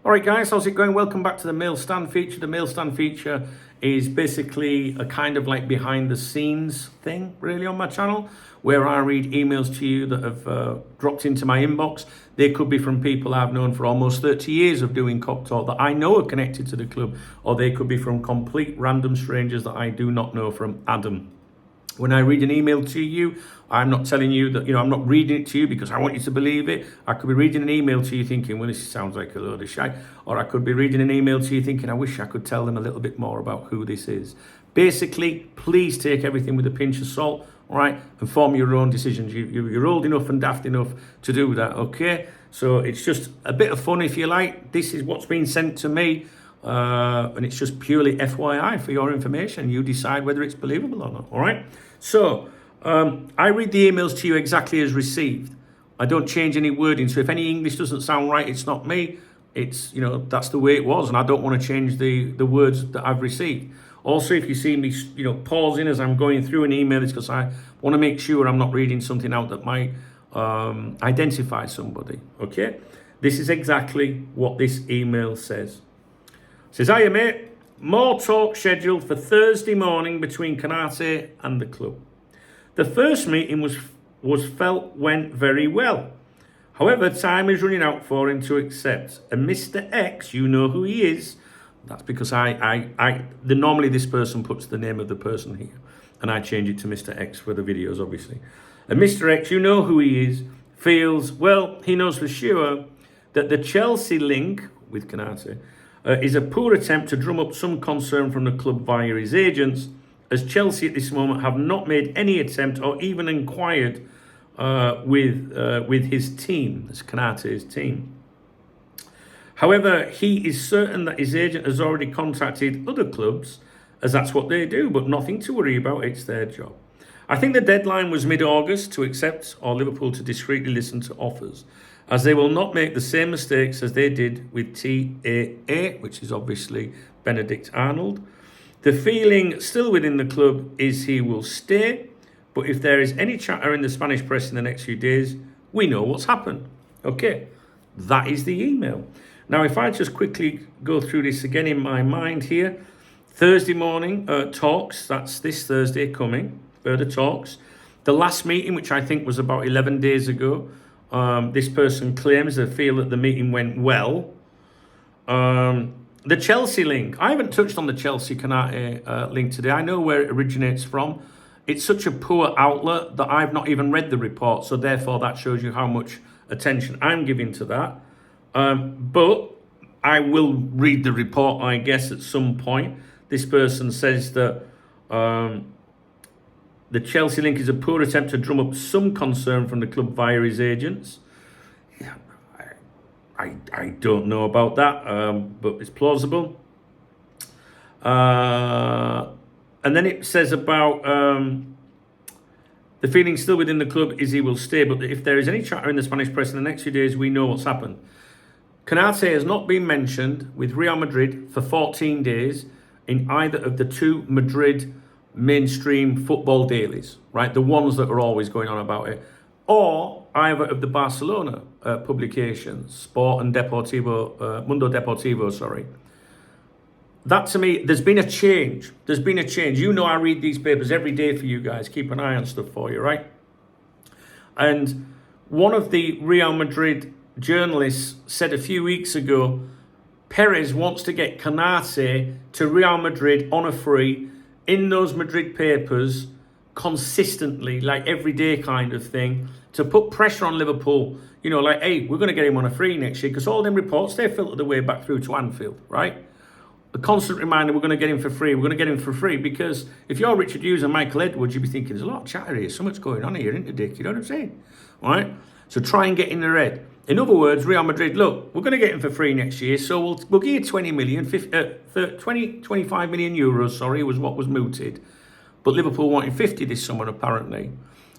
All right, guys, how's it going? Welcome back to the Mail Stand feature. The Mail Stand feature is basically a kind of like behind the scenes thing, really, on my channel, where I read emails to you that have dropped into my inbox. They could be from people I've known for almost 30 years of doing Cop Talk that I know are connected to the club, or they could be from complete random strangers that I do not know from Adam. When I read an email to you, I'm not telling you that, I'm not reading it to you because I want you to believe it. I could be reading an email to you thinking, well, this sounds like a load of shite. Or I could be reading an email to you thinking, I wish I could tell them a little bit more about who this is. Basically, please take everything with a pinch of salt, all right, and form your own decisions. You're old enough and daft enough to do that, okay? So it's just a bit of fun, if you like. This is what's been sent to me. And it's just purely FYI for your information. You decide whether it's believable or not, all right? So I read the emails to you exactly as received. I don't change any wording. So if any English doesn't sound right, it's not me. It's, that's the way it was. And I don't want to change the words that I've received. Also, if you see me, pausing as I'm going through an email, it's because I want to make sure I'm not reading something out that might identify somebody, okay? This is exactly what this email says. It says, hiya mate, more talk scheduled for Thursday morning between Konaté and the club. The first meeting went very well. However, time is running out for him to accept. And Mr. X, you know who he is. That's because normally this person puts the name of the person here. And I change it to Mr. X for the videos, obviously. And Mr. X, you know who he is, feels, well, he knows for sure that the Chelsea link with Konaté is a poor attempt to drum up some concern from the club via his agents, as Chelsea at this moment have not made any attempt or even inquired with his team, as Konaté's team. However, he is certain that his agent has already contacted other clubs, as that's what they do, but nothing to worry about, it's their job. I think the deadline was mid-August to accept or Liverpool to discreetly listen to offers, as they will not make the same mistakes as they did with TAA, which is obviously Benedict Arnold. The feeling still within the club is he will stay, but if there is any chatter in the Spanish press in the next few days, we know what's happened. Okay, that is the email. Now, if I just quickly go through this again in my mind here, Thursday morning talks, that's this Thursday coming, further talks. The last meeting, which I think was about 11 days ago, this person claims they feel that the meeting went well. The Chelsea link. I haven't touched on the Chelsea Konaté link today. I know where it originates from. It's such a poor outlet that I've not even read the report. So therefore, that shows you how much attention I'm giving to that. But I will read the report, I guess, at some point. This person says that the Chelsea link is a poor attempt to drum up some concern from the club via his agents. Yeah, I don't know about that, but it's plausible. And then it says about the feeling still within the club is he will stay, but if there is any chatter in the Spanish press in the next few days, we know what's happened. Konaté has not been mentioned with Real Madrid for 14 days in either of the two Madrid mainstream football dailies, right? The ones that are always going on about it, or either of the Barcelona publications, Sport and Deportivo, Mundo Deportivo, sorry. That to me, there's been a change. There's been a change. You know I read these papers every day for you guys, keep an eye on stuff for you, right? And one of the Real Madrid journalists said a few weeks ago, Perez wants to get Konaté to Real Madrid on a free in those Madrid papers consistently, like every day kind of thing, to put pressure on Liverpool, like, hey, we're going to get him on a free next year, because all them reports, they filter their way back through to Anfield, right? A constant reminder, we're going to get him for free, because if you're Richard Hughes and Michael Edwards, you'd be thinking, there's a lot of chatter here, so much going on here, isn't there, Dick? You know what I'm saying? All right? So try and get in the red. In other words, Real Madrid, look, we're going to get him for free next year, so we'll give you 25 million euros, sorry, was what was mooted. But Liverpool wanted 50 this summer, apparently.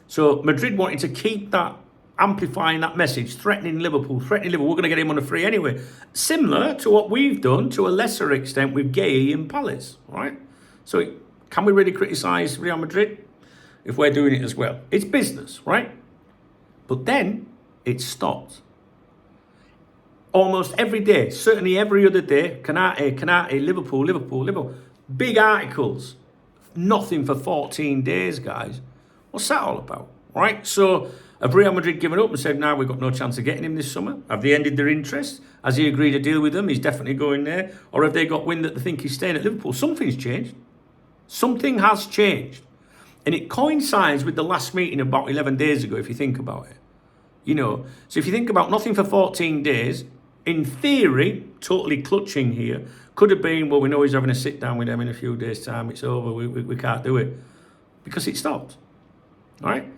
So Madrid wanted to keep that, amplifying that message, threatening Liverpool, we're going to get him on a free anyway. Similar to what we've done, to a lesser extent, with Gay and Palace, right? So can we really criticise Real Madrid if we're doing it as well? It's business, right? But then it stopped. Almost every day, certainly every other day, Konaté, Liverpool. Big articles. Nothing for 14 days, guys. What's that all about? All right, so have Real Madrid given up and said, now we've got no chance of getting him this summer? Have they ended their interest? Has he agreed to deal with them? He's definitely going there. Or have they got wind that they think he's staying at Liverpool? Something's changed. Something has changed. And it coincides with the last meeting about 11 days ago, if you think about it. You know, so if you think about nothing for 14 days, in theory, totally clutching here, could have been, well, we know he's having a sit down with them in a few days' time. It's over. We can't do it. Because it stopped. All right?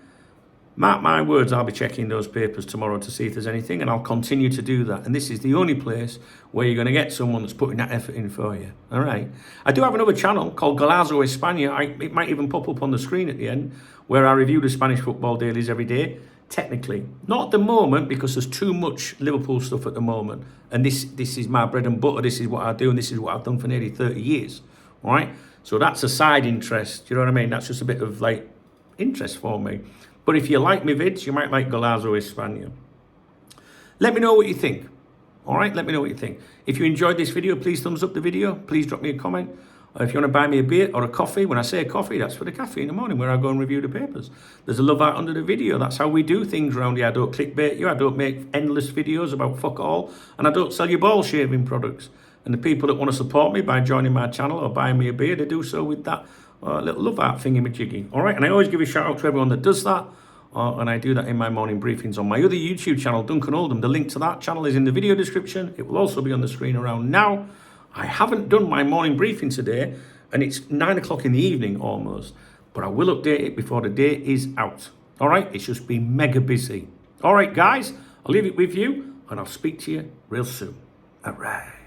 Mark my words, I'll be checking those papers tomorrow to see if there's anything, and I'll continue to do that. And this is the only place where you're going to get someone that's putting that effort in for you. All right? I do have another channel called Golazo España. It might even pop up on the screen at the end, where I review the Spanish football dailies every day. Technically, not at the moment, because there's too much Liverpool stuff at the moment, and this is my bread and butter. This is what I do, and this is what I've done for nearly 30 years. All right, so that's a side interest. You know what I mean? That's just a bit of like interest for me. But if you like my vids, you might like Golazo España. Let me know what you think. All right, let me know what you think. If you enjoyed this video, please thumbs up the video. Please drop me a comment. If you want to buy me a beer or a coffee, when I say a coffee, that's for the cafe in the morning where I go and review the papers. There's a love out under the video. That's how we do things around here. I don't clickbait you. I don't make endless videos about fuck all. And I don't sell you ball shaving products. And the people that want to support me by joining my channel or buying me a beer, they do so with that little love out thingy-majiggy. All right, and I always give a shout out to everyone that does that. And I do that in my morning briefings on my other YouTube channel, Duncan Oldham. The link to that channel is in the video description. It will also be on the screen around now. I haven't done my morning briefing today, and it's 9 o'clock in the evening almost, but I will update it before the day is out. All right, it's just been mega busy. All right, guys, I'll leave it with you, and I'll speak to you real soon. All right.